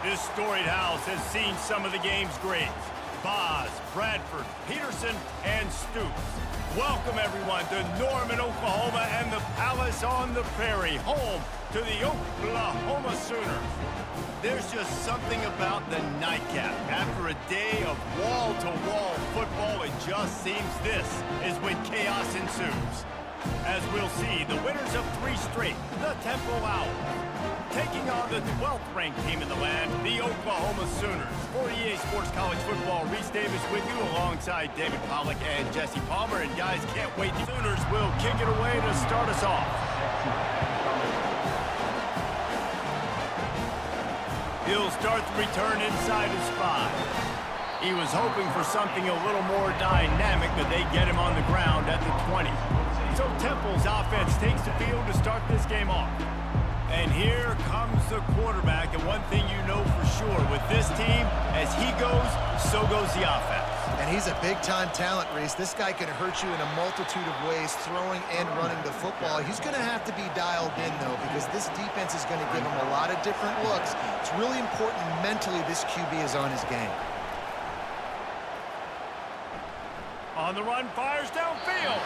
This storied house has seen some of the game's greats. Boz, Bradford, Peterson, and Stoops. Welcome, everyone, to Norman, Oklahoma, and the Palace on the Prairie, home to the Oklahoma Sooners. There's just something about the nightcap. After a day of wall-to-wall football, it just seems this is when chaos ensues. As we'll see, the winners of 3 straight, the Temple Owls, taking on the 12th-ranked team in the land, the Oklahoma Sooners. For EA Sports College Football, Reese Davis with you alongside David Pollack and Jesse Palmer. And guys, can't wait. The Sooners will kick it away to start us off. He'll start the return inside his 5. He was hoping for something a little more dynamic, but they get him on the ground at the 20. So Temple's offense takes the field to start this game off. And here comes the quarterback, and one thing you know for sure, with this team, as he goes, so goes the offense. And he's a big-time talent, Reese. This guy can hurt you in a multitude of ways, throwing and running the football. He's going to have to be dialed in, though, because this defense is going to give him a lot of different looks. It's really important mentally this QB is on his game. On the run, fires downfield.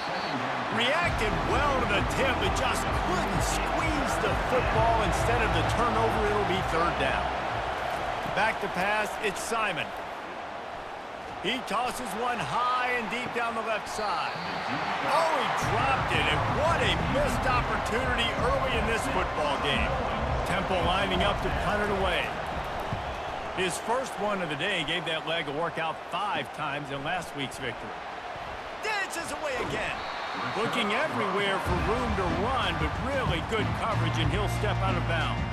Reacted well to the tip, but just couldn't squeeze the football. Instead of the turnover, it'll be 3rd down. Back to pass, it's Simon. He tosses one high and deep down the left side. Oh, he dropped it, and what a missed opportunity early in this football game. Temple lining up to punt it away. His first one of the day gave that leg a workout 5 times in last week's victory. Dances away again. Looking everywhere for room to run, but really good coverage, and he'll step out of bounds.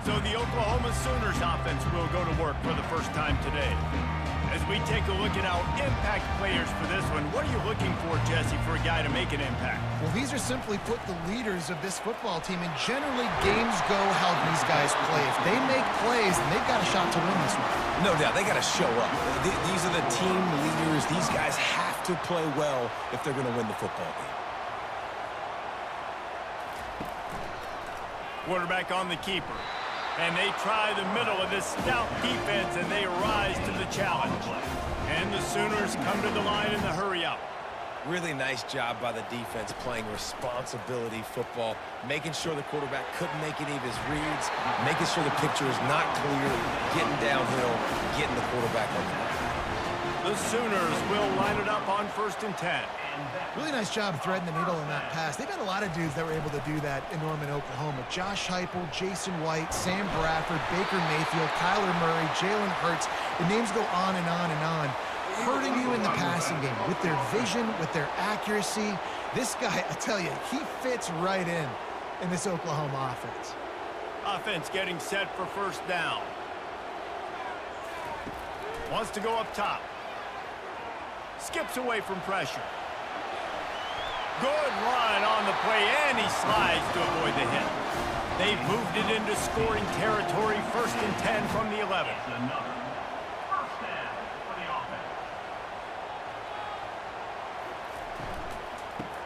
So the Oklahoma Sooners offense will go to work for the first time today. As we take a look at our impact players for this one, what are you looking for, Jesse, for a guy to make an impact? Well, these are simply put the leaders of this football team, and generally games go how these guys play. If they make plays, then they've got a shot to win this one. No doubt, they got to show up. These are the team leaders. These guys have to play well if they're going to win the football game. Quarterback on the keeper. And they try the middle of this stout defense, and they rise to the challenge. And the Sooners come to the line in the hurry-up. Really nice job by the defense playing responsibility football, making sure the quarterback couldn't make any of his reads, making sure the picture is not clear, getting downhill, getting the quarterback on the line. The Sooners will line it up on 1st and 10. Really nice job threading the needle in that pass. They've had a lot of dudes that were able to do that in Norman, Oklahoma. Josh Heupel, Jason White, Sam Bradford, Baker Mayfield, Kyler Murray, Jalen Hurts. The names go on and on and on. Hurting you in the passing game with their vision, with their accuracy. This guy, I tell you, he fits right in this Oklahoma offense. Offense getting set for 1st down. Wants to go up top. Skips away from pressure. Good run on the play, and he slides to avoid the hit. They've moved it into scoring territory, 1st and 10 from the 11.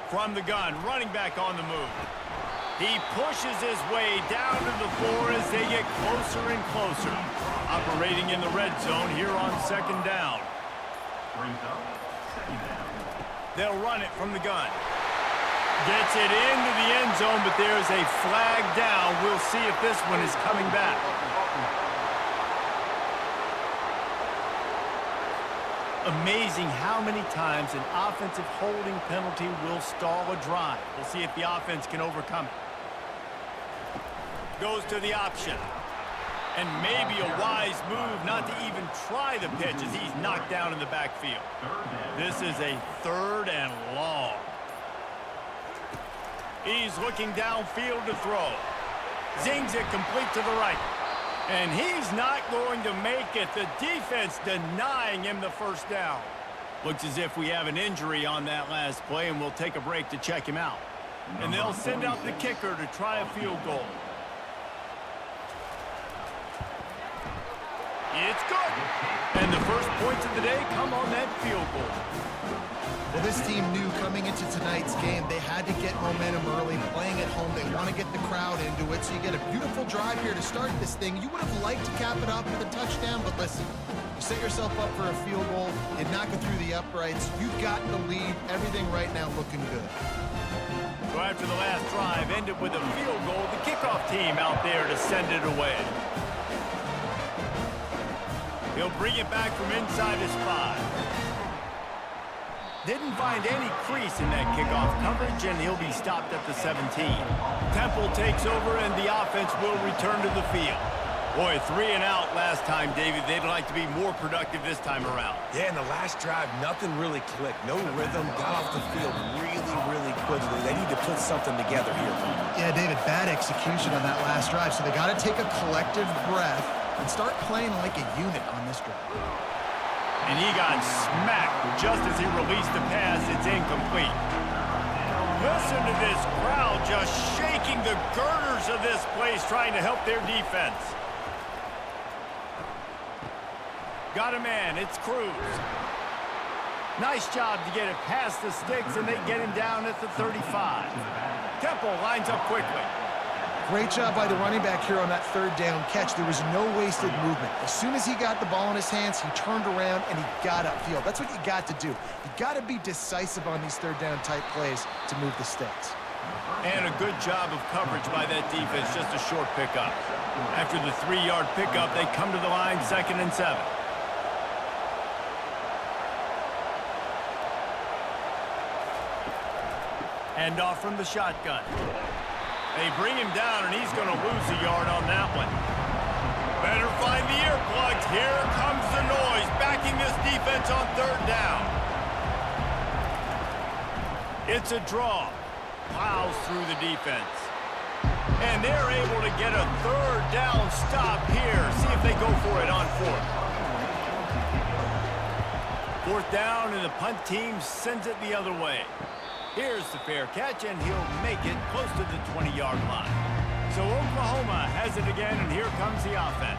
From the gun, running back on the move. He pushes his way down to the floor as they get closer and closer. Operating in the red zone here on 2nd down. They'll run it from the gun. Gets it into the end zone, but there's a flag down. We'll see if this one is coming back. Amazing how many times an offensive holding penalty will stall a drive. We'll see if the offense can overcome it. Goes to the option. And maybe a wise move not to even try the pitch as he's knocked down in the backfield. This is a 3rd and long. He's looking downfield to throw. Zings it complete to the right. And he's not going to make it. The defense denying him the 1st down. Looks as if we have an injury on that last play, and we'll take a break to check him out. And they'll send out the kicker to try a field goal. It's good. And the first points of the day come on that field goal. Well, this team knew coming into tonight's game they had to get momentum early, playing at home. They want to get the crowd into it, so you get a beautiful drive here to start this thing. You would have liked to cap it off with a touchdown, but listen, you set yourself up for a field goal, you knock it through the uprights, you've got the lead, everything right now looking good. So after the last drive ended with a field goal, the kickoff team out there to send it away. He'll bring it back from inside his 5. Didn't find any crease in that kickoff coverage, and he'll be stopped at the 17. Temple takes over, and the offense will return to the field. Boy, 3 and out last time, David. They'd like to be more productive this time around. Yeah, in the last drive, nothing really clicked. No rhythm, got off the field really quickly. They need to put something together here. Yeah, David, bad execution on that last drive, so they got to take a collective breath and start playing like a unit on this drive. And he got smacked just as he released the pass. It's incomplete. Listen to this crowd just shaking the girders of this place, trying to help their defense. Got a man. It's Cruz. Nice job to get it past the sticks, and they get him down at the 35. Temple lines up quickly. Great job by the running back here on that third down catch. There was no wasted movement. As soon as he got the ball in his hands, he turned around and he got upfield. That's what you got to do. You got to be decisive on these third down type plays to move the sticks. And a good job of coverage by that defense, just a short pickup. After the 3-yard pickup, they come to the line, 2nd and 7. Hand off from the shotgun. They bring him down, and he's going to lose a yard on that one. Better find the earplugs. Here comes the noise, backing this defense on 3rd down. It's a draw. Plows through the defense. And they're able to get a 3rd down stop here. See if they go for it on 4th. 4th down, and the punt team sends it the other way. Here's the fair catch, and he'll make it close to the 20-yard line. So Oklahoma has it again, and here comes the offense.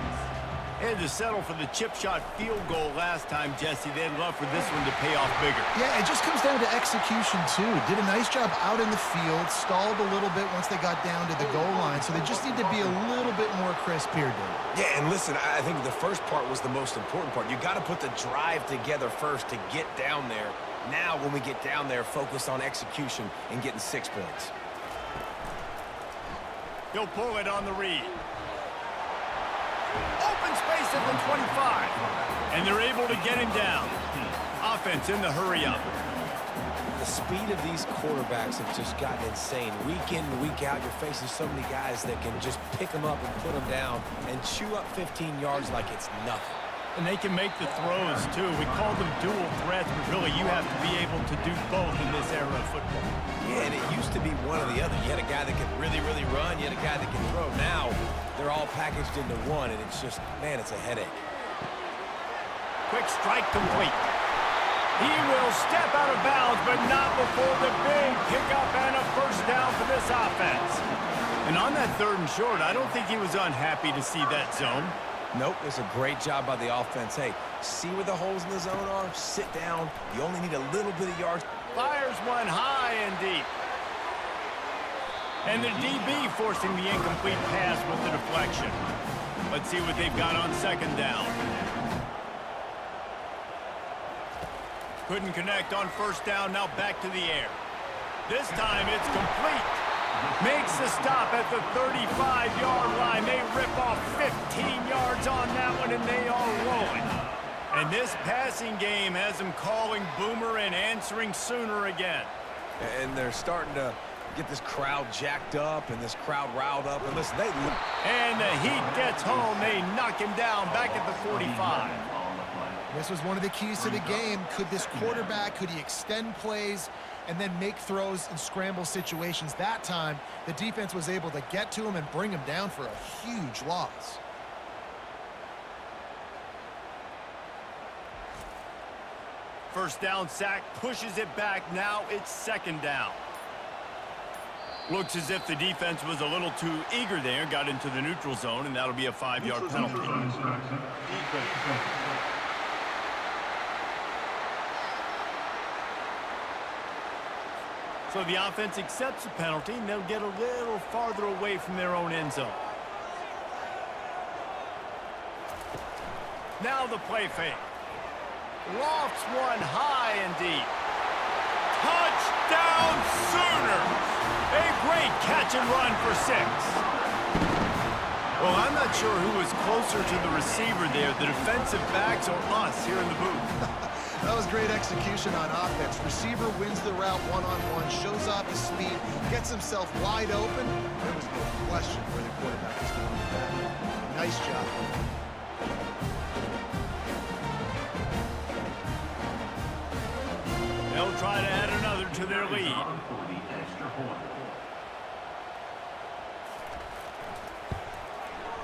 Had to settle for the chip shot field goal last time, Jesse. They'd love for this one to pay off bigger. Yeah, it just comes down to execution, too. Did a nice job out in the field, stalled a little bit once they got down to the goal line, so they just need to be a little bit more crisp here, David. Yeah, and listen, I think the first part was the most important part. You got to put the drive together first to get down there. Now, when we get down there, focus on execution and getting 6 points. He'll pull it on the read. Open space at the 25. And they're able to get him down. Offense in the hurry up. The speed of these quarterbacks have just gotten insane. Week in and week out, you're facing so many guys that can just pick them up and put them down and chew up 15 yards like it's nothing. And they can make the throws, too. We call them dual threats, but really you have to be able to do both in this era of football. Yeah, and it used to be one or the other. You had a guy that could really run. You had a guy that can throw. Now, they're all packaged into one, and it's just, man, it's a headache. Quick strike complete. He will step out of bounds, but not before the big pickup and a 1st down for this offense. And on that 3rd and short, I don't think he was unhappy to see that zone. Nope, it's a great job by the offense. Hey, see where the holes in the zone are? Sit down. You only need a little bit of yards. Fires one high and deep. And the DB forcing the incomplete pass with the deflection. Let's see what they've got on 2nd down. Couldn't connect on 1st down, now back to the air. This time it's complete. Makes the stop at the 35-yard line. They rip off 15 yards on that one, and they are rolling. And this passing game has them calling Boomer and answering Sooner again. And they're starting to get this crowd jacked up and this crowd riled up. And listen, and the heat gets home. They knock him down back at the 45. This was one of the keys to the game. Could this quarterback, could he extend plays and then make throws in scramble situations? That time, the defense was able to get to him and bring him down for a huge loss. First down sack, pushes it back. Now it's 2nd down. Looks as if the defense was a little too eager there, got into the neutral zone, and that'll be a 5-yard penalty. So the offense accepts the penalty, and they'll get a little farther away from their own end zone. Now the play fake. Lofts one high and deep. Touchdown Sooners! A great catch and run for 6. Well, I'm not sure who was closer to the receiver there, the defensive backs or us here in the booth. That was great execution on offense. Receiver wins the route one-on-one, shows off his speed, gets himself wide open. There was no question where the quarterback was going with that. Nice job. They'll try to add another to their lead.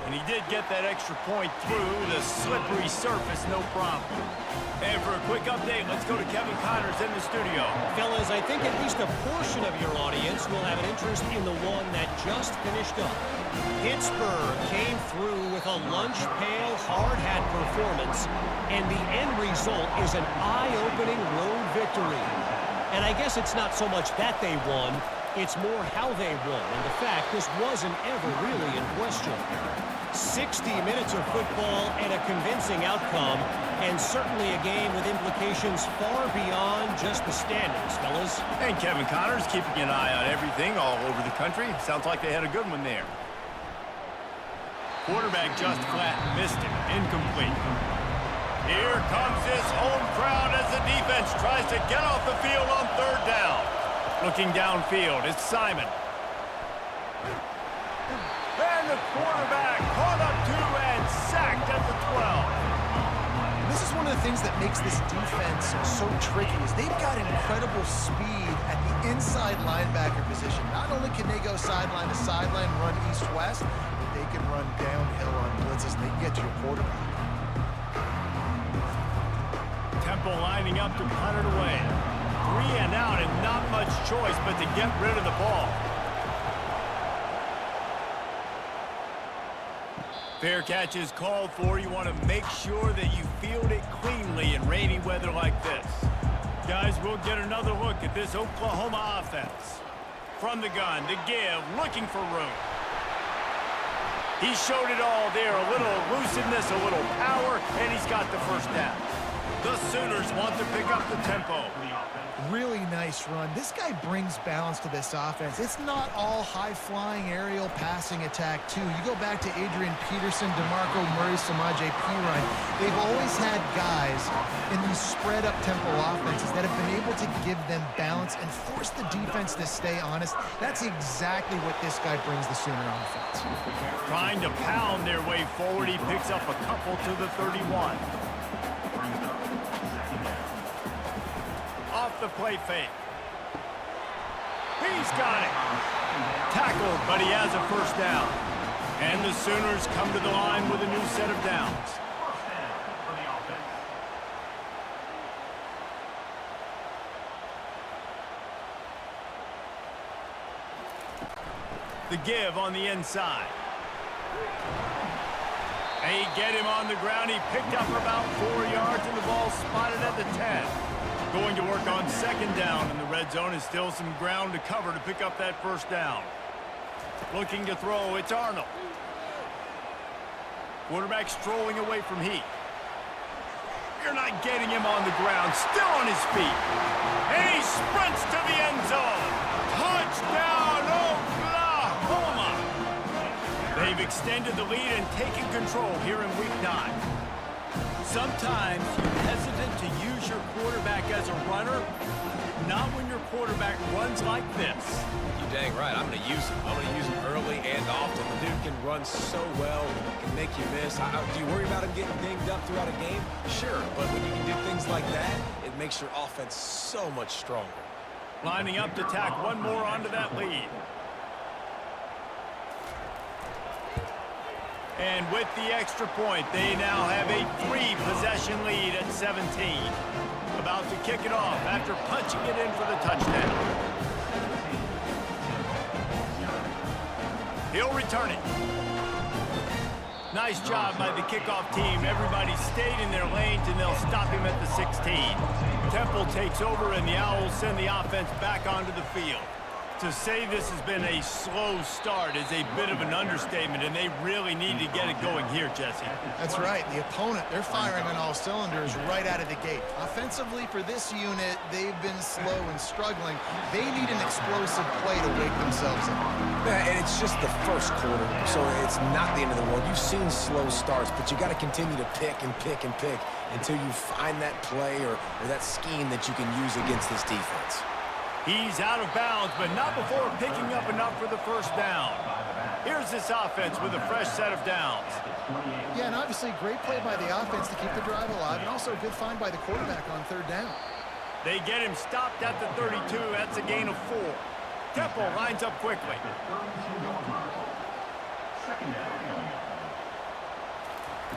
And he did get that extra point through the slippery surface, no problem. And for a quick update, let's go to Kevin Connors in the studio. Fellas, I think at least a portion of your audience will have an interest in the one that just finished up. Pittsburgh came through with a lunch pail hard hat performance, and the end result is an eye-opening road victory. And I guess it's not so much that they won, it's more how they won, and the fact this wasn't ever really in question. 60 minutes of football and a convincing outcome, and certainly a game with implications far beyond just the standings, fellas. And Kevin Connors keeping an eye on everything all over the country. Sounds like they had a good one there. Quarterback just flat missed it. Incomplete. Here comes this home crowd as the defense tries to get off the field on 3rd down. Looking downfield, it's Simon. And the quarterback caught up to and sacked at the 12. This is one of the things that makes this defense so tricky is they've got incredible speed at the inside linebacker position. Not only can they go sideline to sideline, run east-west, but they can run downhill on blitzes and they can get to your quarterback. Temple lining up to punt it away. 3 and out and not much choice but to get rid of the ball. Fair catch is called for. You want to make sure that you field it cleanly in rainy weather like this. Guys, we'll get another look at this Oklahoma offense. From the gun, the give, looking for room. He showed it all there. A little elusiveness, a little power, and he's got the first down. The Sooners want to pick up the tempo. Really nice run. This guy brings balance to this offense. It's not all high-flying aerial passing attack, too. You go back to Adrian Peterson, DeMarco Murray, Samaje Perine. They've always had guys in these spread-up tempo offenses that have been able to give them balance and force the defense to stay honest. That's exactly what this guy brings the Sooner offense. Trying to pound their way forward. He picks up a couple to the 31. Off the play fake. He's got it. Tackled, but he has a first down. And the Sooners come to the line with a new set of downs. The give on the inside. They get him on the ground. He picked up about 4 yards, and the ball spotted at the 10. Going to work on 2nd down, and the red zone is still some ground to cover to pick up that first down. Looking to throw, it's Arnold. Quarterback strolling away from Heat. You're not getting him on the ground, still on his feet. And he sprints to the end zone. Touchdown, Oklahoma! They've extended the lead and taken control here in Week 9. Sometimes you're hesitant to use your quarterback as a runner, not when your quarterback runs like this. You're dang right. I'm going to use him. I'm going to use him early and often. The dude can run so well, can make you miss. Do you worry about him getting dinged up throughout a game? Sure, but when you can do things like that, it makes your offense so much stronger. Lining up to tack one more onto that lead. And with the extra point, they now have a 3-possession lead at 17. About to kick it off after punching it in for the touchdown. He'll return it. Nice job by the kickoff team. Everybody stayed in their lanes, and they'll stop him at the 16. Temple takes over, and the Owls send the offense back onto the field. To say this has been a slow start is a bit of an understatement, and they really need to get it going here, Jesse. That's right. The opponent, they're firing on all cylinders right out of the gate. Offensively, for this unit, they've been slow and struggling. They need an explosive play to wake themselves up. Yeah, and it's just the first quarter, so it's not the end of the world. You've seen slow starts, but you got to continue to pick and pick and pick until you find that play or that scheme that you can use against this defense. He's out of bounds, but not before picking up enough for the first down. Here's this offense with a fresh set of downs. Yeah, and obviously great play by the offense to keep the drive alive, and also a good find by the quarterback on third down. They get him stopped at the 32. That's a gain of 4. Temple lines up quickly.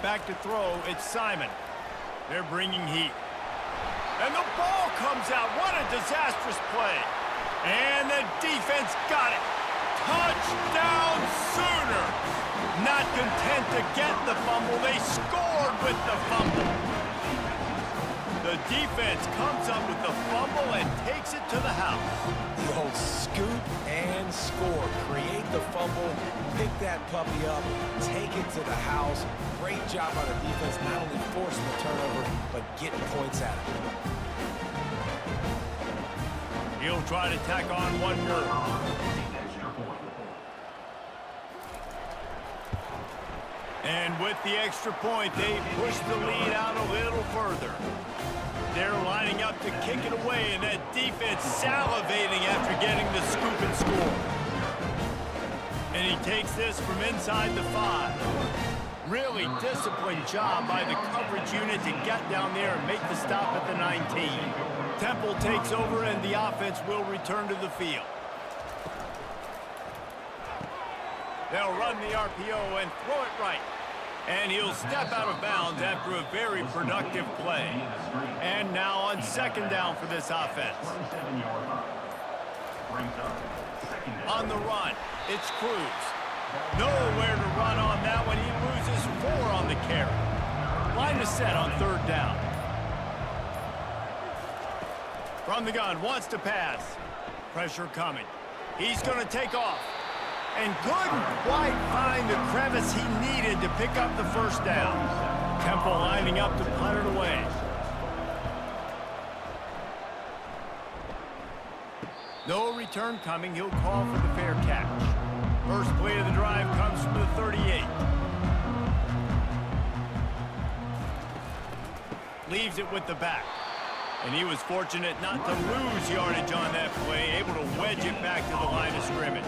Back to throw, it's Simon. They're bringing heat. And the ball comes out. What a disastrous play. And the defense got it. Touchdown Sooner. Not content to get the fumble, they scored with the fumble. The defense comes up with the fumble and takes it to the house. The old scoop and score. Create the fumble, pick that puppy up, take it to the house. Great job by the defense, not only forcing the turnover, but getting points out of it. He'll try to tack on one more. And with the extra point, they push the lead out a little further. They're lining up to kick it away, and that defense salivating after getting the scoop and score. And he takes this from inside the 5. Really disciplined job by the coverage unit to get down there and make the stop at the 19. Temple takes over, and the offense will return to the field. They'll run the RPO and throw it right. And he'll step out of bounds after a very productive play. And now on second down for this offense. On the run, it's Cruz. Nowhere to run on that one. He loses 4 on the carry. Line is set on third down. From the gun, wants to pass. Pressure coming. He's going to take off. And couldn't quite find the crevice he needed to pick up the first down. Temple lining up to punt it away. No return coming. He'll call for the fair catch. First play of the drive comes from the 38. Leaves it with the back. And he was fortunate not to lose yardage on that play, able to wedge it back to the line of scrimmage.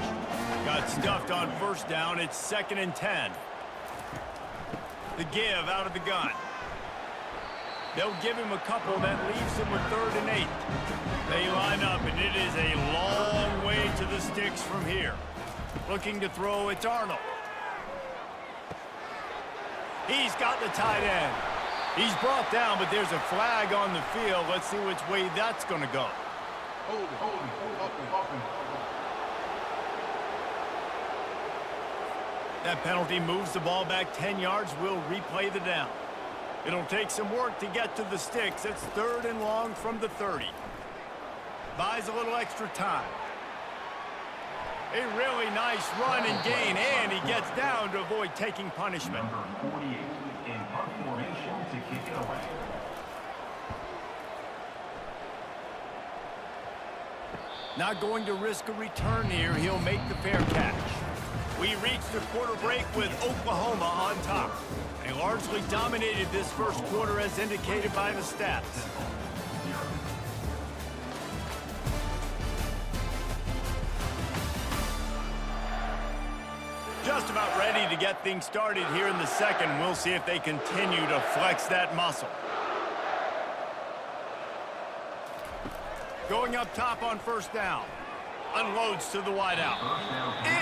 Got stuffed on first down. It's 2nd and 10. The give out of the gun. They'll give him a couple. That leaves him with 3rd and 8. They line up, and it is a long way to the sticks from here. Looking to throw, it's Arnold. He's got the tight end. He's brought down, but there's a flag on the field. Let's see which way that's going to go. That penalty moves the ball back 10 yards. We'll replay the down. It'll take some work to get to the sticks. It's 3rd and long from the 30. Buys a little extra time. A really nice run and gain, and he gets down to avoid taking punishment. Number 48 in punt formation to kick it away. Not going to risk a return here. He'll make the fair catch. We reach the quarter break with Oklahoma on top. They largely dominated this first quarter as indicated by the stats. Just about ready to get things started here in the second. We'll see if they continue to flex that muscle. Going up top on first down. Unloads to the wideout.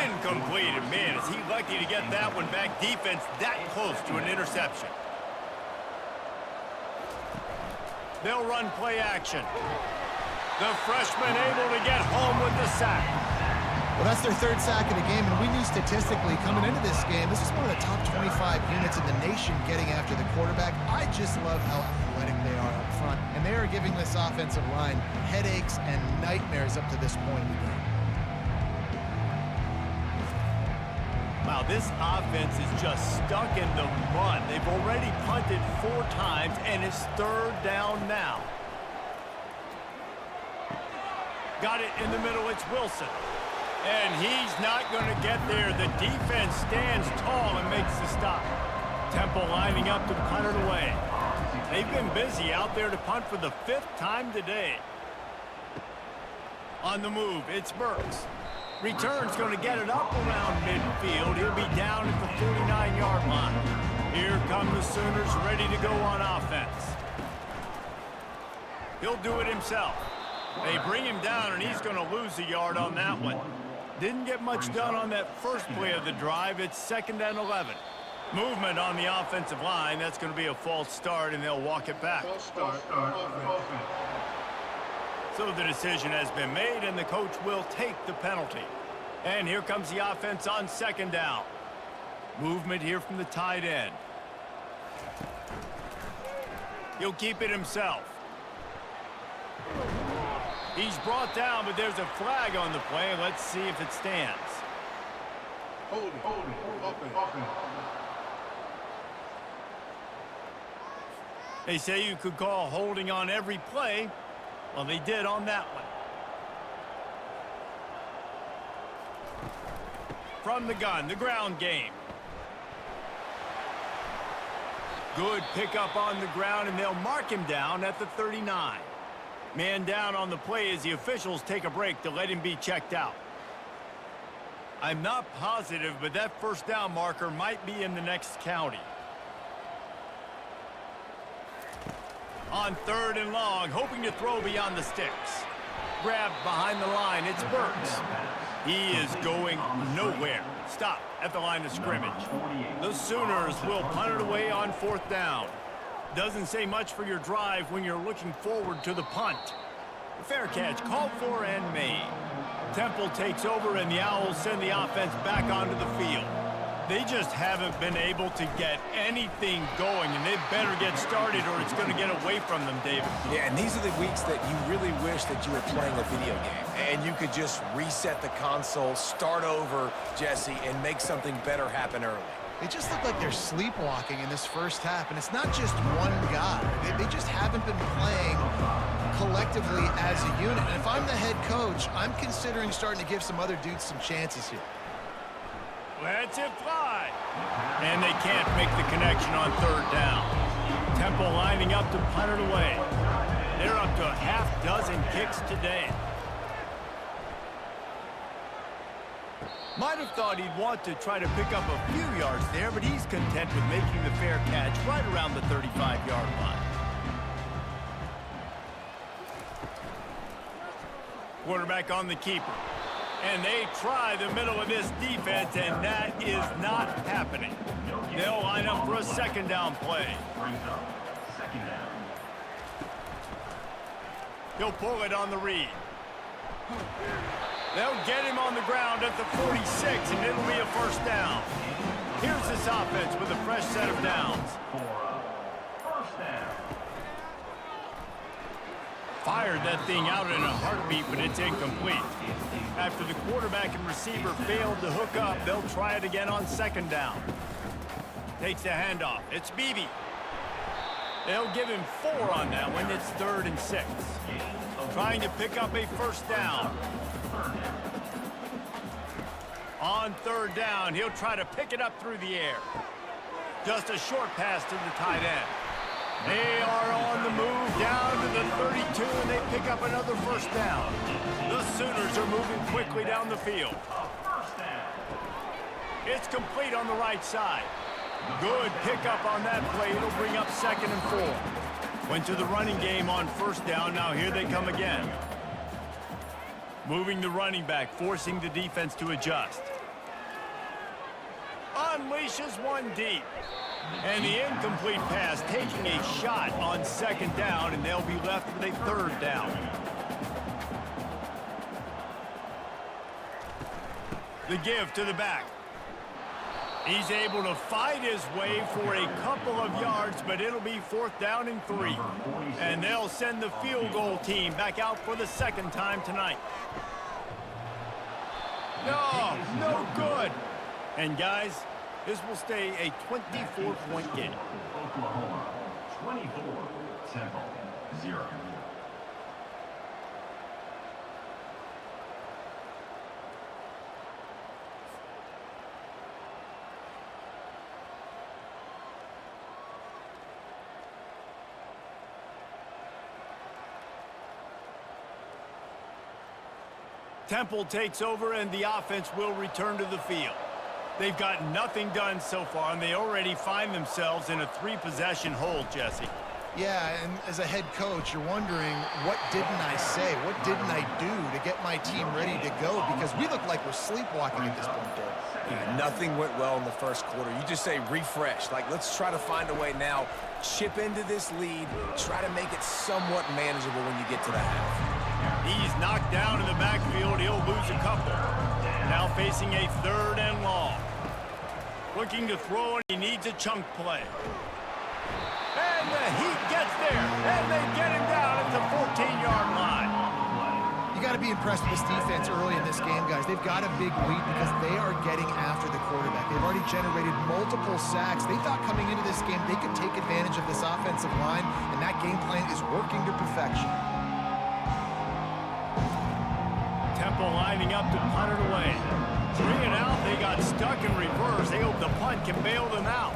Incomplete. And man, is he lucky to get that one back. Defense that close to an interception. They'll run play action. The freshman able to get home with the sack. Well, that's their third sack of the game, and we knew statistically coming into this game, this is one of the top 25 units in the nation getting after the quarterback. I just love how athletic they are up front, and they are giving this offensive line headaches and nightmares up to this point in the game. Wow, this offense is just stuck in the mud. They've already punted 4 times, and it's third down now. Got it in the middle, it's Wilson. And he's not going to get there. The defense stands tall and makes the stop. Temple lining up to punt it away. They've been busy out there to punt for the 5th time today. On the move, it's Burks. Return's going to get it up around midfield. He'll be down at the 49-yard line. Here come the Sooners ready to go on offense. He'll do it himself. They bring him down, and he's going to lose a yard on that one. Didn't get much done on that first play of the drive. It's 2nd and 11. Movement on the offensive line. That's going to be a false start, and they'll walk it back. So the decision has been made, and the coach will take the penalty. And here comes the offense on 2nd down. Movement here from the tight end. He'll keep it himself. He's brought down, but there's a flag on the play. Let's see if it stands. Hold it, open. They say you could call holding on every play. Well, they did on that one. From the gun, the ground game. Good pickup on the ground, and they'll mark him down at the 39. Man down on the play as the officials take a break to let him be checked out. I'm not positive, but that first down marker might be in the next county. On 3rd and long, hoping to throw beyond the sticks. Grabbed behind the line, it's Burks. He is going nowhere. Stop at the line of scrimmage. The Sooners will punt it away on 4th down. Doesn't say much for your drive when you're looking forward to the punt. Fair catch called for and made. Temple takes over, and the Owls send the offense back onto the field. They just haven't been able to get anything going, and they better get started or it's going to get away from them, David. Yeah, and these are the weeks that you really wish that you were playing a video game and you could just reset the console, start over, Jesse, and make something better happen early. They just look like they're sleepwalking in this first half, and it's not just one guy. They just haven't been playing collectively as a unit. And if I'm the head coach, I'm considering starting to give some other dudes some chances here. Lets it fly. And they can't make the connection on 3rd down. Temple lining up to punt it away. They're up to a half-dozen kicks today. Might have thought he'd want to try to pick up a few yards there, but he's content with making the fair catch right around the 35-yard line. Quarterback on the keeper. And they try the middle of this defense, and that is not happening. They'll line up for a 2nd down play. He'll pull it on the read. They'll get him on the ground at the 46, and it'll be a 1st down. Here's this offense with a fresh set of downs. Fired that thing out in a heartbeat, but it's incomplete. After the quarterback and receiver failed to hook up, they'll try it again on 2nd down. Takes the handoff. It's Beebe. They'll give him 4 on that one. It's 3rd and 6. Trying to pick up a 1st down. On 3rd down, he'll try to pick it up through the air. Just a short pass to the tight end. They are on the move down to the 32, and they pick up another 1st down. The Sooners are moving quickly down the field. It's complete on the right side. Good pickup on that play. It'll bring up 2nd and 4. Went to the running game on 1st down. Now here they come again. Moving the running back, forcing the defense to adjust. Unleashes one deep. And the incomplete pass taking a shot on 2nd down, and they'll be left with a 3rd down. The give to the back. He's able to fight his way for a couple of yards, but it'll be 4th down and 3. And they'll send the field goal team back out for the 2nd time tonight. No good. And guys, this will stay a 24-point game. Oklahoma 24, Temple 0. Temple takes over, and the offense will return to the field. They've got nothing done so far, and they already find themselves in a 3-possession hole, Jesse. Yeah, and as a head coach, you're wondering, what didn't I say? What didn't I do to get my team ready to go? Because we look like we're sleepwalking at this point, Derek. Yeah, nothing went well in the first quarter. You just say refresh. Like, let's try to find a way now. Chip into this lead. Try to make it somewhat manageable when you get to the half. He's knocked down in the backfield. He'll lose a couple. Now facing a 3rd and long. Looking to throw, and he needs a chunk play. And the Heat gets there, and they get him down at the 14-yard line. You got to be impressed with this defense early in this game, guys. They've got a big lead because they are getting after the quarterback. They've already generated multiple sacks. They thought coming into this game they could take advantage of this offensive line, and that game plan is working to perfection. Temple lining up to punt it away. 3 and out, they got stuck in reverse. They hope the punt can bail them out.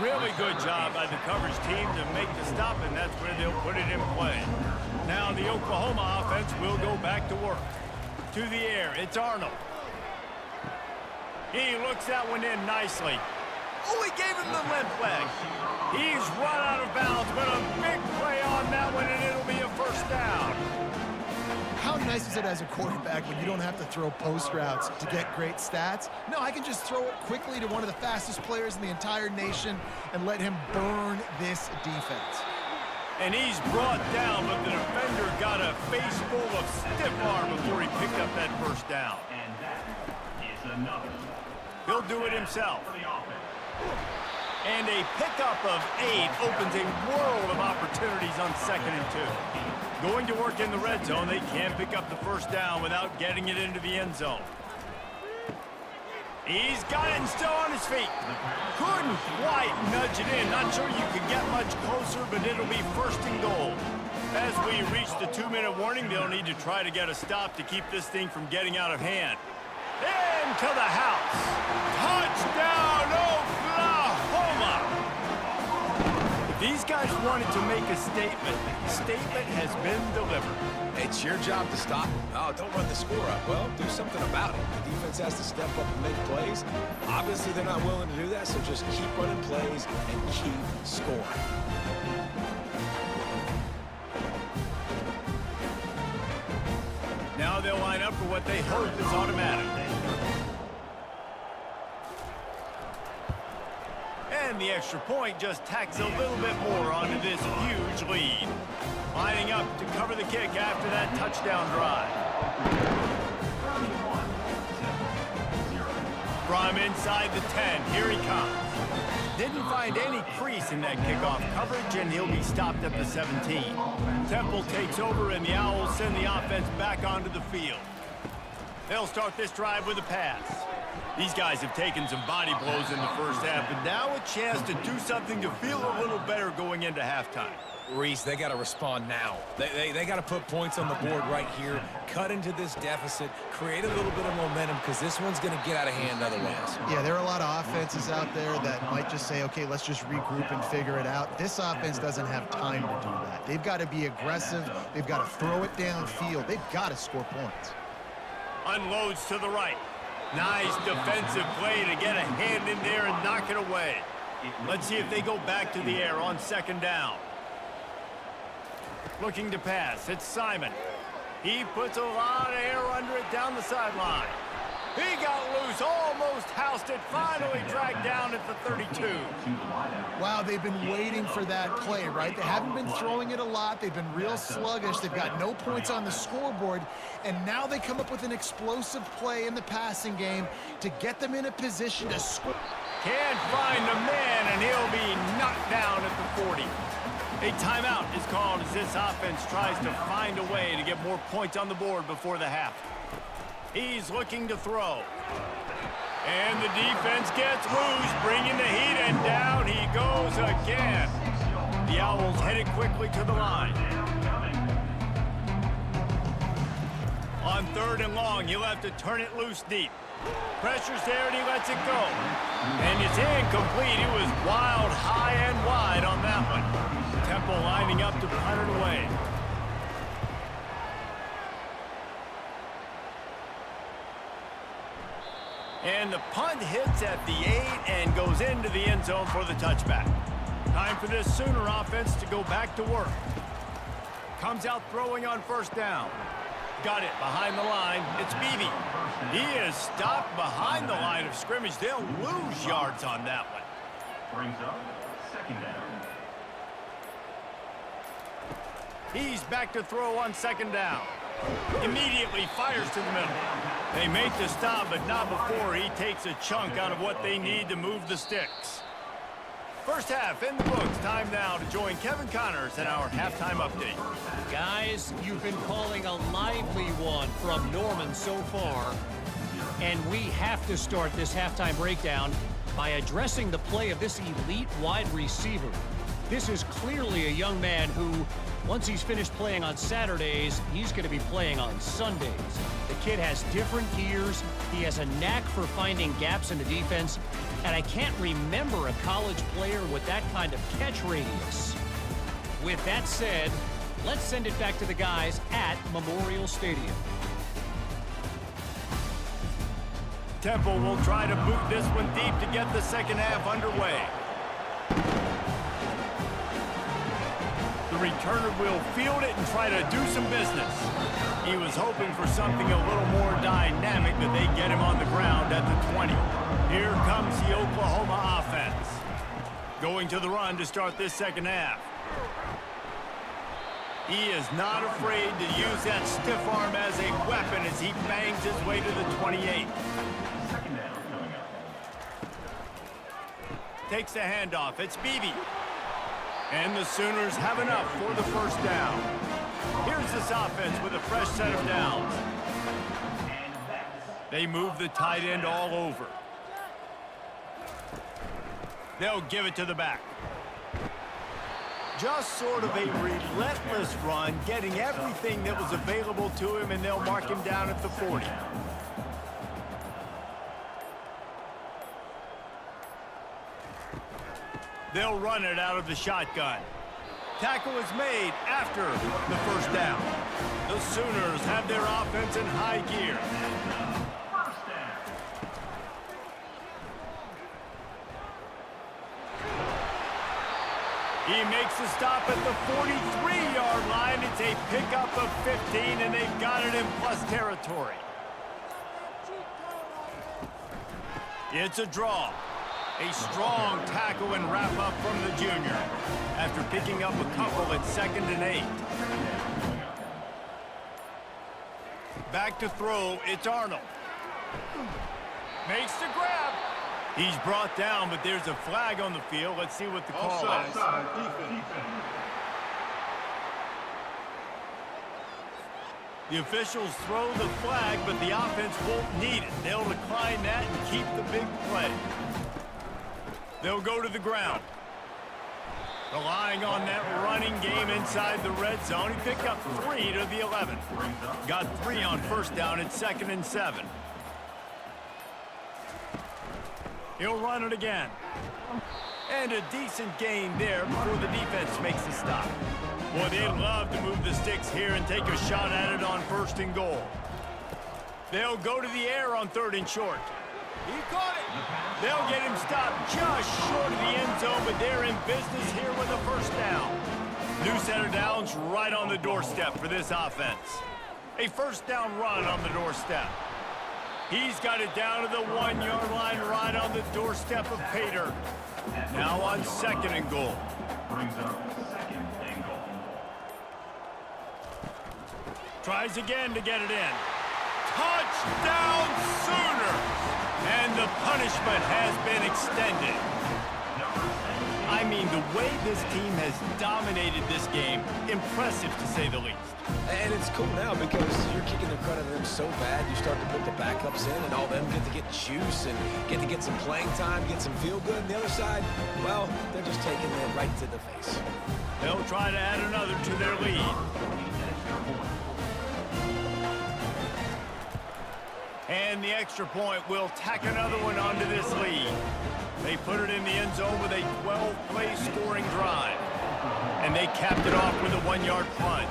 Really good job by the coverage team to make the stop, and that's where they'll put it in play. Now the Oklahoma offense will go back to work. To the air, it's Arnold. He looks that one in nicely. Oh, he gave him the limp leg. He's run out of bounds, but a big play on that one, and it'll be a 1st down. How nice is it as a quarterback when you don't have to throw post routes to get great stats? No, I can just throw it quickly to one of the fastest players in the entire nation and let him burn this defense. And he's brought down, but the defender got a face full of stiff arm before he picked up that 1st down. And that is enough. He'll do it himself. And a pickup of 8 opens a world of opportunities on 2nd and 2. Going to work in the red zone, they can't pick up the 1st down without getting it into the end zone. He's got it and still on his feet. Couldn't quite nudge it in. Not sure you could get much closer, but it'll be 1st and goal. As we reach the 2-minute warning, they'll need to try to get a stop to keep this thing from getting out of hand. Into the house. Touchdown, Oklahoma! If these guys wanted to make a statement, the statement has been delivered. It's your job to stop them. Oh, don't run the score up. Well, do something about it. The defense has to step up and make plays. Obviously, they're not willing to do that, so just keep running plays and keep scoring. Now they'll line up for what they hope is automatic. And the extra point just tacks a little bit more onto this huge lead. Lining up to cover the kick after that touchdown drive. From inside the 10, here he comes. Didn't find any crease in that kickoff coverage, and he'll be stopped at the 17. Temple takes over, and the Owls send the offense back onto the field. They'll start this drive with a pass. These guys have taken some body blows in the first half, but now a chance to do something to feel a little better going into halftime. Reese, they got to respond now. They got to put points on the board right here, cut into this deficit, create a little bit of momentum, because this one's going to get out of hand otherwise. Yeah, there are a lot of offenses out there that might just say, okay, let's just regroup and figure it out. This offense doesn't have time to do that. They've got to be aggressive. They've got to throw it downfield. They've got to score points. Unloads to the right. Nice defensive play to get a hand in there and knock it away. Let's see if they go back to the air on 2nd down. Looking to pass, it's Simon. He puts a lot of air under it down the sideline. He got loose, almost housed it, finally dragged down at the 32. Wow, they've been waiting for that play, right? They haven't been throwing it a lot. They've been real sluggish. They've got no points on the scoreboard, and now they come up with an explosive play in the passing game to get them in a position to score. Can't find the man, and he'll be knocked down at the 40. A timeout is called as this offense tries to find a way to get more points on the board before the half. He's looking to throw. And the defense gets loose, bringing the heat, and down he goes again. The Owls headed quickly to the line. On 3rd and long, he'll have to turn it loose deep. Pressure's there, and he lets it go. And it's incomplete. He was wild, high and wide on that one. Temple lining up to punt it away. And the punt hits at the 8 and goes into the end zone for the touchback. Time for this Sooner offense to go back to work. Comes out throwing on 1st down. Got it behind the line. It's Beebe. He is stopped behind the line of scrimmage. They'll lose yards on that one. Brings up 2nd down. He's back to throw on 2nd down. Immediately fires to the middle. They make the stop, but not before he takes a chunk out of what they need to move the sticks. First half in the books. Time now to join Kevin Connors in our halftime update. Guys, you've been calling a lively one from Norman so far, and we have to start this halftime breakdown by addressing the play of this elite wide receiver. This is clearly a young man who, once he's finished playing on Saturdays, he's going to be playing on Sundays. The kid has different gears. He has a knack for finding gaps in the defense, and I can't remember a college player with that kind of catch radius. With that said, let's send it back to the guys at Memorial Stadium. Temple will try to boot this one deep to get the second half underway. The returner will field it and try to do some business. He was hoping for something a little more dynamic, but they get him on the ground at the 20. Here comes the Oklahoma offense. Going to the run to start this second half. He is not afraid to use that stiff arm as a weapon as he bangs his way to the 28. Takes the handoff. It's Beebe. And the Sooners have enough for the 1st down. Here's this offense with a fresh set of downs. They move the tight end all over. They'll give it to the back. Just sort of a relentless run, getting everything that was available to him, and they'll mark him down at the 40. They'll run it out of the shotgun. Tackle is made after the 1st down. The Sooners have their offense in high gear. He makes the stop at the 43-yard line. It's a pickup of 15, and they've got it in plus territory. It's a draw. A strong tackle and wrap-up from the junior after picking up a couple at 2nd and 8. Back to throw, it's Arnold. Makes the grab. He's brought down, but there's a flag on the field. Let's see what the call is. The officials throw the flag, but the offense won't need it. They'll decline that and keep the big play. They'll go to the ground. Relying on that running game inside the red zone. He picked up 3 to the 11. Got 3 on 1st down at 2nd and 7. He'll run it again. And a decent gain there before the defense makes the stop. Boy, they'd love to move the sticks here and take a shot at it on 1st and goal. They'll go to the air on 3rd and short. He caught it. They'll get him stopped just short of the end zone, but they're in business here with a 1st down. New set of downs right on the doorstep for this offense. A 1st down run on the doorstep. He's got it down to the 1-yard line right on the doorstep of Pater. Now on 2nd and goal. Brings up 2nd and goal. Tries again to get it in. Touchdown Sooners! And the punishment has been extended. I mean, the way this team has dominated this game, impressive to say the least. And it's cool now because you're kicking the crud out of them so bad, you start to put the backups in, and all them get to get juice and get to get some playing time, get some feel good. And the other side, well, they're just taking it right to the face. They'll try to add another to their lead. And the extra point will tack another one onto this lead. They put it in the end zone with a 12-play scoring drive. And they capped it off with a 1-yard plunge.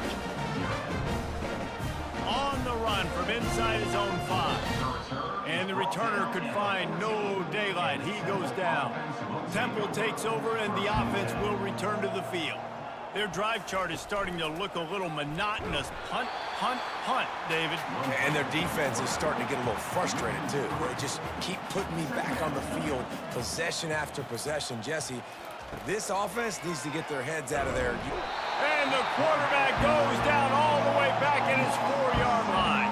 On the run from inside his own 5. And the returner could find no daylight. He goes down. Temple takes over and the offense will return to the field. Their drive chart is starting to look a little monotonous. Punt, punt, punt, David. And their defense is starting to get a little frustrated, too. They just keep putting me back on the field, possession after possession. Jesse, this offense needs to get their heads out of there. And the quarterback goes down all the way back at his 4-yard line.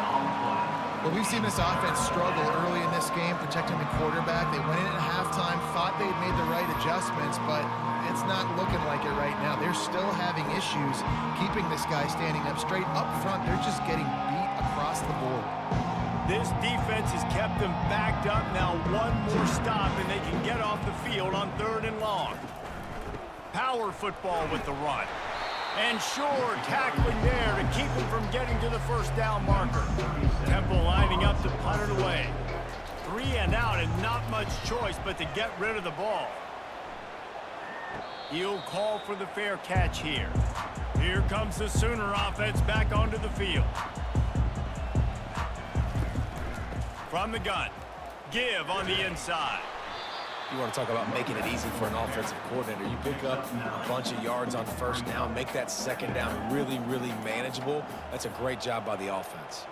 Well, we've seen this offense struggle early in this game, protecting the quarterback. They went in at halftime, thought they'd made the right adjustments, but it's not looking like it right now. They're still having issues keeping this guy standing up straight up front. They're just getting beat across the board. This defense has kept them backed up. Now one more stop, and they can get off the field on 3rd and long. Power football with the run. And sure, tackling there to keep him from getting to the 1st down marker. Temple lining up to punt it away. 3 and out and not much choice but to get rid of the ball. He'll call for the fair catch here. Here comes the Sooner offense back onto the field. From the gun. Give on the inside. You want to talk about making it easy for an offensive coordinator. You pick up a bunch of yards on 1st down, make that 2nd down really, really manageable. That's a great job by the offense.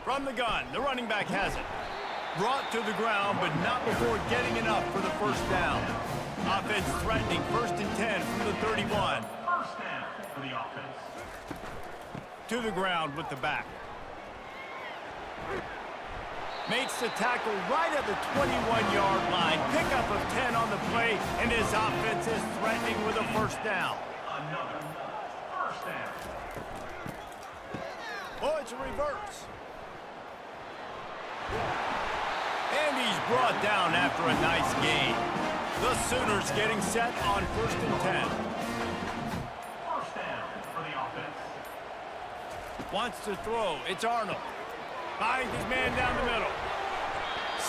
From the gun, the running back has it. Brought to the ground, but not before getting enough for the 1st down. Offense threatening 1st and 10 from the 31. 1st down for the offense. To the ground with the back. Makes the tackle right at the 21-yard line. Pickup of 10 on the play, and his offense is threatening with a 1st down. Another 1st down. Oh, it's a reverse. And he's brought down after a nice gain. The Sooners getting set on 1st and 10. 1st down for the offense. Wants to throw. It's Arnold. Finds his man down the middle.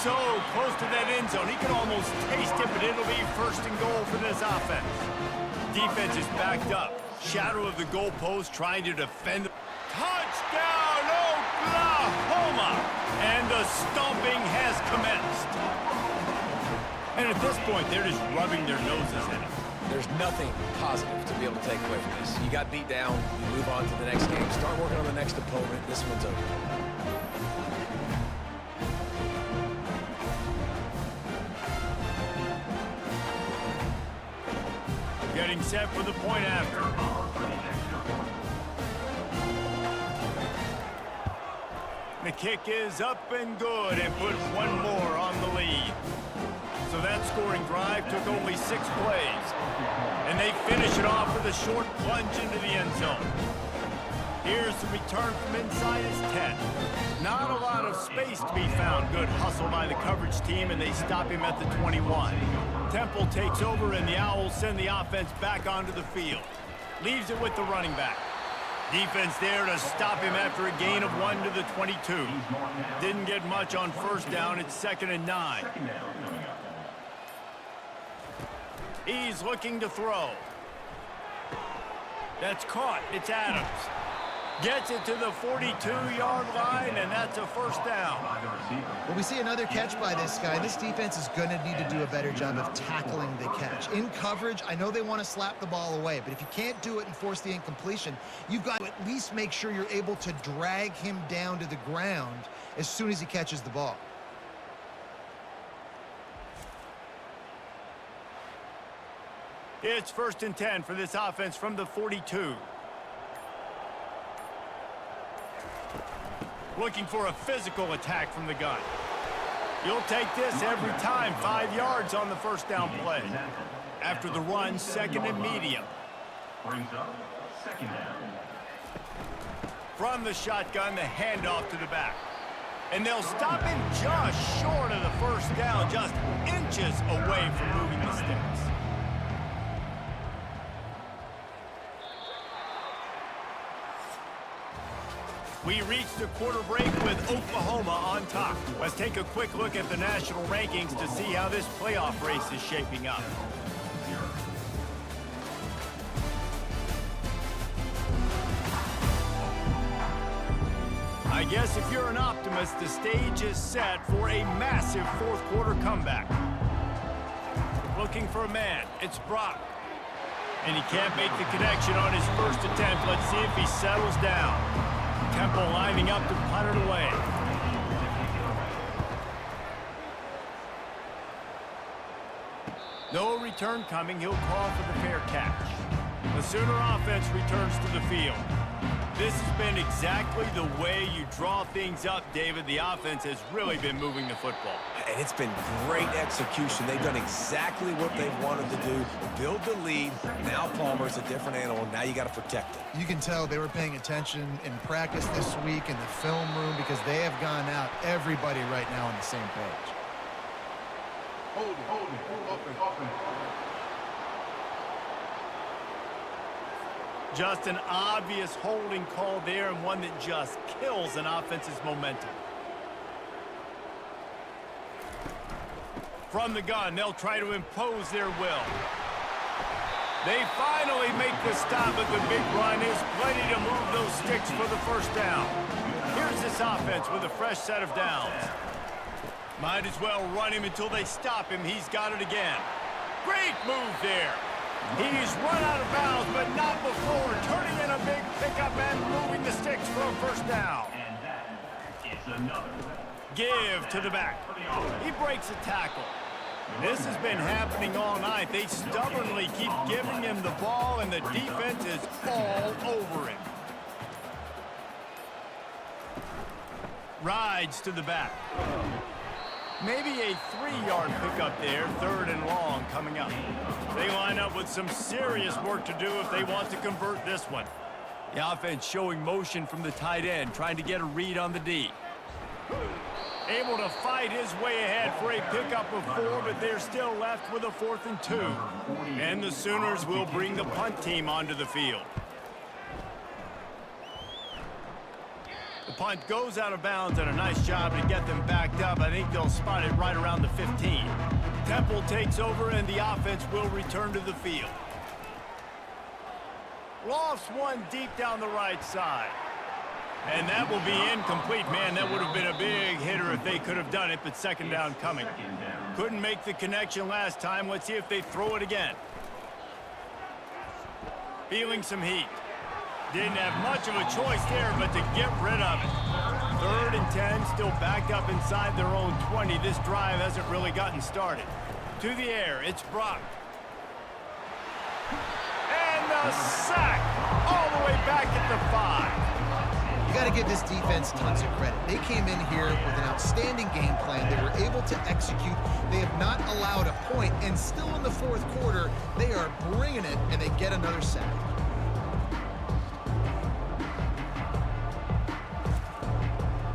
So close to that end zone. He can almost taste it, but it'll be 1st and goal for this offense. Defense is backed up. Shadow of the goalpost trying to defend. Touchdown, Oklahoma! And the stomping has commenced. And at this point, they're just rubbing their noses in it. There's nothing positive to be able to take away from this. You got beat down, you move on to the next game. Start working on the next opponent. This one's over. Getting set for the point after. The kick is up and good and puts one more on the lead. So that scoring drive took only 6 plays. And they finish it off with a short plunge into the end zone. Here's the return from inside his 10. Not a lot of space to be found. Good hustle by the coverage team, and they stop him at the 21. Temple takes over, and the Owls send the offense back onto the field. Leaves it with the running back. Defense there to stop him after a gain of 1 to the 22. Didn't get much on 1st down. It's 2nd and 9. He's looking to throw. That's caught. It's Adams. Gets it to the 42-yard line, and that's a first down. Well, we see another catch by this guy. This defense is going to need to do a better job of tackling the catch. In coverage, I know they want to slap the ball away, but if you can't do it and force the incompletion, you've got to at least make sure you're able to drag him down to the ground as soon as he catches the ball. It's 1st and 10 for this offense from the 42. Looking for a physical attack from the gun. You'll take this every time. 5 yards on the first down play. After the run, 2nd and medium. Brings up 2nd down. From the shotgun, the handoff to the back. And they'll stop him just short of the first down, just inches away from moving the sticks. We reached a quarter break with Oklahoma on top. Let's take a quick look at the national rankings to see how this playoff race is shaping up. I guess if you're an optimist, the stage is set for a massive fourth quarter comeback. Looking for a man, it's Brock. And he can't make the connection on his first attempt. Let's see if he settles down. Temple lining up to punt it away. No return coming. He'll call for the fair catch. The Sooner offense returns to the field. This has been exactly the way you draw things up, David. The offense has really been moving the football. And it's been great execution. They've done exactly what they've wanted to do. Build the lead. Now Palmer's a different animal. Now you got to protect it. You can tell they were paying attention in practice this week in the film room because they have gone out, everybody right now on the same page. Hold it, up and. Just an obvious holding call there, and one that just kills an offense's momentum. From the gun, they'll try to impose their will. They finally make the stop, but the big run is plenty to move those sticks for the first down. Here's this offense with a fresh set of downs. Might as well run him until they stop him. He's got it again. Great move there. He's run out of bounds, but not before turning in a big pickup and moving the sticks for a first down. And that is another. Give to the back. He breaks a tackle. This has been happening all night. They stubbornly keep giving him the ball, and the defense is all over him. Rides to the back. Maybe a 3-yard pickup there, 3rd and long coming up. They line up with some serious work to do if they want to convert this one. The offense showing motion from the tight end, trying to get a read on the D. Able to fight his way ahead for a pickup of 4, but they're still left with a 4th and 2. And the Sooners will bring the punt team onto the field. The punt goes out of bounds, and a nice job to get them backed up. I think they'll spot it right around the 15. Temple takes over, and the offense will return to the field. Lofts one deep down the right side. And that will be incomplete. Man, that would have been a big hitter if they could have done it, but 2nd down coming. Couldn't make the connection last time. Let's see if they throw it again. Feeling some heat. Didn't have much of a choice there, but to get rid of it. 3rd and 10, still backed up inside their own 20. This drive hasn't really gotten started. To the air, it's Brock. And the sack all the way back at the 5. You got to give this defense tons of credit. They came in here with an outstanding game plan. They were able to execute. They have not allowed a point, and still in the 4th quarter, they are bringing it, and they get another sack.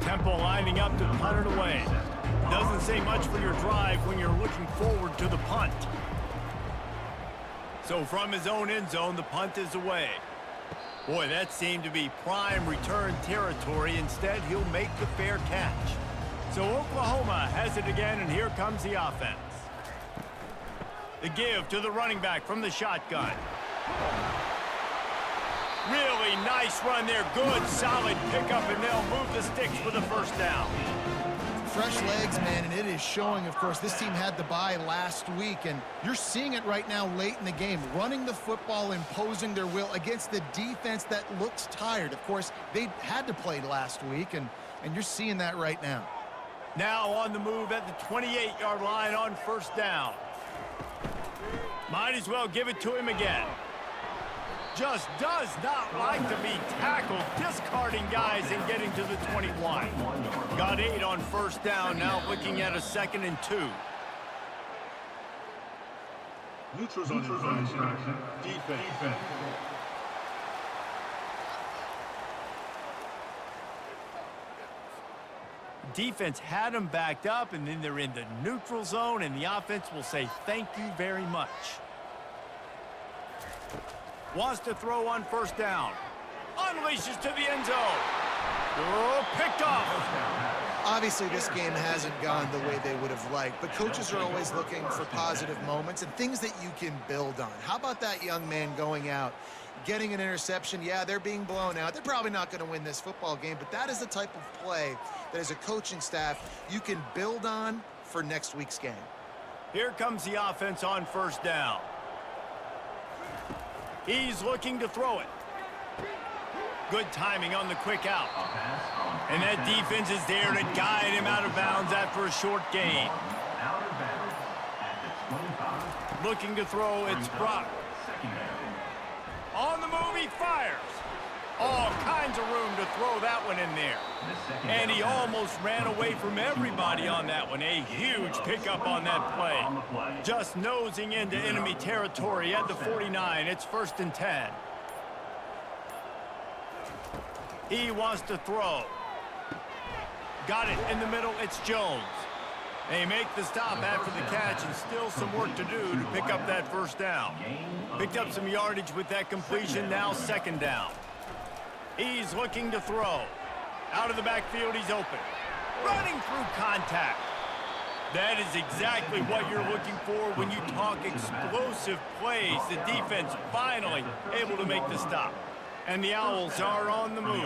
Temple lining up to punt it away. Doesn't say much for your drive when you're looking forward to the punt. So from his own end zone, the punt is away. Boy, that seemed to be prime return territory. Instead, he'll make the fair catch. So Oklahoma has it again, and here comes the offense. The give to the running back from the shotgun. Really nice run there. Good, solid pickup, and they'll move the sticks for the first down. Fresh legs, man, and it is showing. Of course, this team had the bye last week, and you're seeing it right now late in the game, running the football, imposing their will against the defense that looks tired. Of course, they had to play last week, and you're seeing that right now. Now on the move at the 28-yard line on first down. Might as well give it to him again. Just does not like to be tackled, discarding guys and getting to the 21. Got 8 on first down, now looking at a 2nd and 2. Neutrals on infraction. Defense. Defense had them backed up, and then they're in the neutral zone, and the offense will say thank you very much. Wants to throw on first down. Unleashes to the end zone. Oh, picked off. Obviously, this game hasn't gone the way they would have liked, but coaches are always looking for positive moments and things that you can build on. How about that young man going out, getting an interception? Yeah, they're being blown out. They're probably not going to win this football game, but that is the type of play that as a coaching staff you can build on for next week's game. Here comes the offense on first down. He's looking to throw it. Good timing on the quick out. And that defense is there to guide him out of bounds after a short gain. Looking to throw, it's Brock. On the move, he fires. All kinds of room to throw that one in there. And he almost ran away from everybody on that one. A huge pickup on that play. Just nosing into enemy territory at the 49. It's 1st and 10. He wants to throw. Got it in the middle. It's Jones. They make the stop after the catch, and still some work to do to pick up that first down. Picked up some yardage with that completion. Now 2nd down. He's looking to throw. Out of the backfield, he's open. Running through contact. That is exactly what you're looking for when you talk explosive plays. The defense finally able to make the stop. And the Owls are on the move.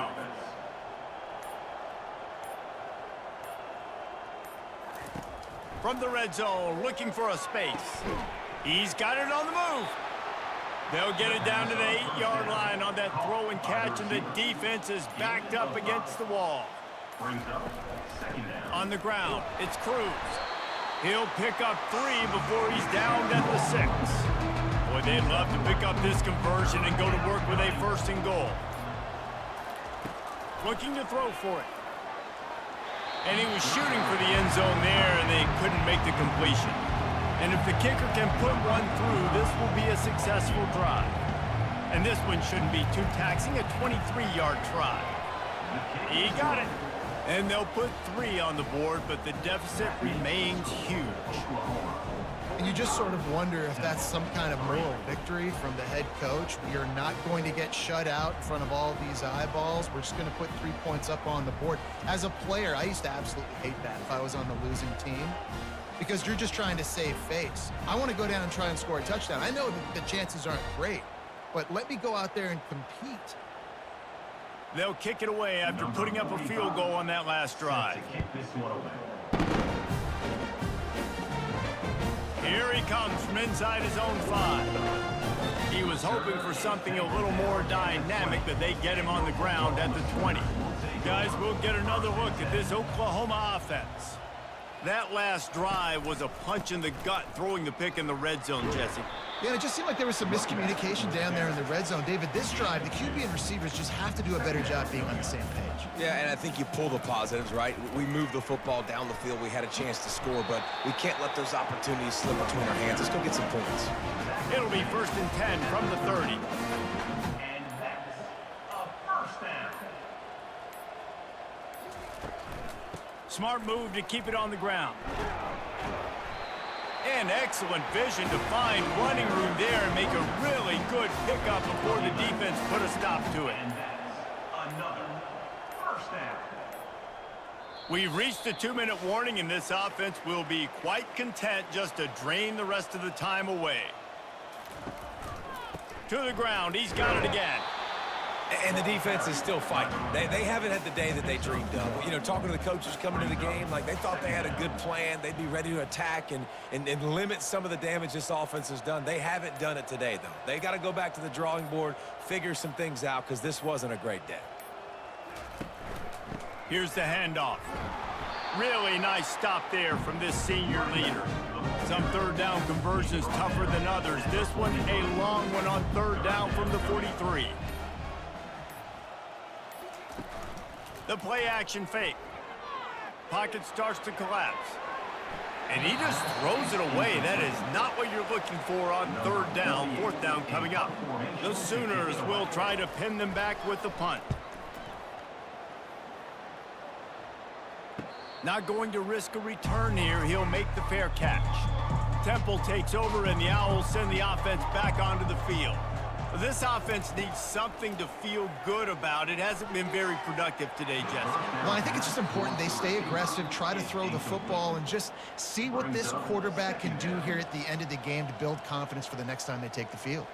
From the red zone, looking for a space. He's got it on the move. They'll get it down to the 8-yard line on that throw and catch, and the defense is backed up against the wall. On the ground, it's Cruz. He'll pick up 3 before he's downed at the 6. Boy, they'd love to pick up this conversion and go to work with a 1st and goal. Looking to throw for it. And he was shooting for the end zone there, and they couldn't make the completion. And if the kicker can put one through, this will be a successful drive. And this one shouldn't be too taxing, a 23-yard try. He got it. And they'll put 3 on the board, but the deficit remains huge. And you just sort of wonder if that's some kind of moral victory from the head coach. We are not going to get shut out in front of all these eyeballs. We're just going to put 3 points up on the board. As a player, I used to absolutely hate that if I was on the losing team, because you're just trying to save face. I want to go down and try and score a touchdown. I know that the chances aren't great, but let me go out there and compete. They'll kick it away after putting up a field goal on that last drive. Here he comes from inside his own 5. He was hoping for something a little more dynamic, but they get him on the ground at the 20. Guys, we'll get another look at this Oklahoma offense. That last drive was a punch in the gut, throwing the pick in the red zone, Jesse. Yeah, it just seemed like there was some miscommunication down there in the red zone. David, this drive, the QB and receivers just have to do a better job being on the same page. Yeah, and I think you pull the positives, right? We moved the football down the field. We had a chance to score, but we can't let those opportunities slip between our hands. Let's go get some points. It'll be 1st and 10 from the 30. And that's a first down. Smart move to keep it on the ground. And excellent vision to find running room there and make a really good pickup before the defense put a stop to it. And that's another first down. We've reached the 2-minute warning, and this offense will be quite content just to drain the rest of the time away. To the ground, he's got it again. And the defense is still fighting. They haven't had the day that they dreamed of. You know, talking to the coaches coming to the game, like they thought they had a good plan. They'd be ready to attack and limit some of the damage this offense has done. They haven't done it today, though. They got to go back to the drawing board, figure some things out, because this wasn't a great day. Here's the handoff. Really nice stop there from this senior leader. Some third down conversions tougher than others. This one, a long one on third down from the 43. The play action fake. Pocket starts to collapse. And he just throws it away. That is not what you're looking for on third down, fourth down coming up. The Sooners will try to pin them back with the punt. Not going to risk a return here. He'll make the fair catch. Temple takes over, and the Owls send the offense back onto the field. This offense needs something to feel good about. It hasn't been very productive today, Jesse. Well, I think it's just important they stay aggressive, try to throw the football, and just see what this quarterback can do here at the end of the game to build confidence for the next time they take the field.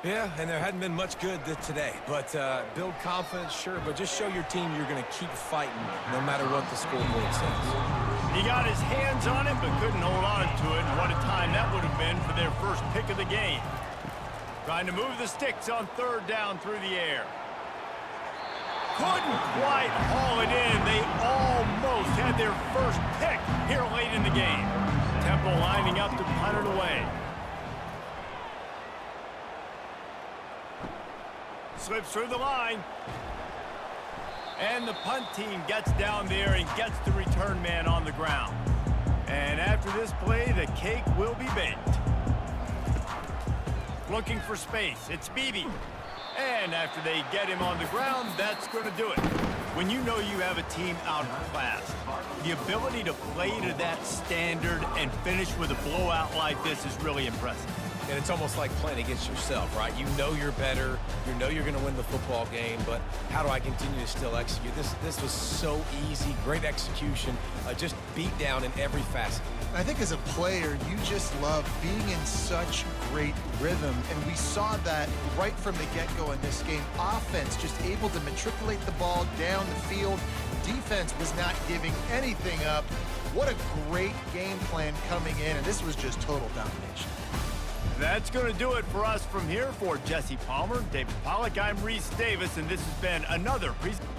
Yeah, and there hadn't been much good today. But build confidence, sure, but just show your team you're going to keep fighting no matter what the scoreboard says. He got his hands on it, but couldn't hold on to it. And what a time that would have been for their first pick of the game. Trying to move the sticks on third down through the air. Couldn't quite haul it in. They almost had their first pick here late in the game. Temple lining up to punt it away. Slips through the line. And the punt team gets down there and gets the return man on the ground. And after this play, the cake will be baked. Looking for space. It's Beebe. And after they get him on the ground, that's going to do it. When you know you have a team out of class, the ability to play to that standard and finish with a blowout like this is really impressive. And it's almost like playing against yourself, right? You know you're better. You know you're going to win the football game, but how do I continue to still execute? This was so easy. Great execution. Just beat down in every facet. I think as a player, you just love being in such great rhythm, and we saw that right from the get-go in this game. Offense just able to matriculate the ball down the field. Defense was not giving anything up. What a great game plan coming in, and this was just total domination. That's going to do it for us from here. For Jesse Palmer, David Pollack, I'm Reese Davis, and this has been another presentation.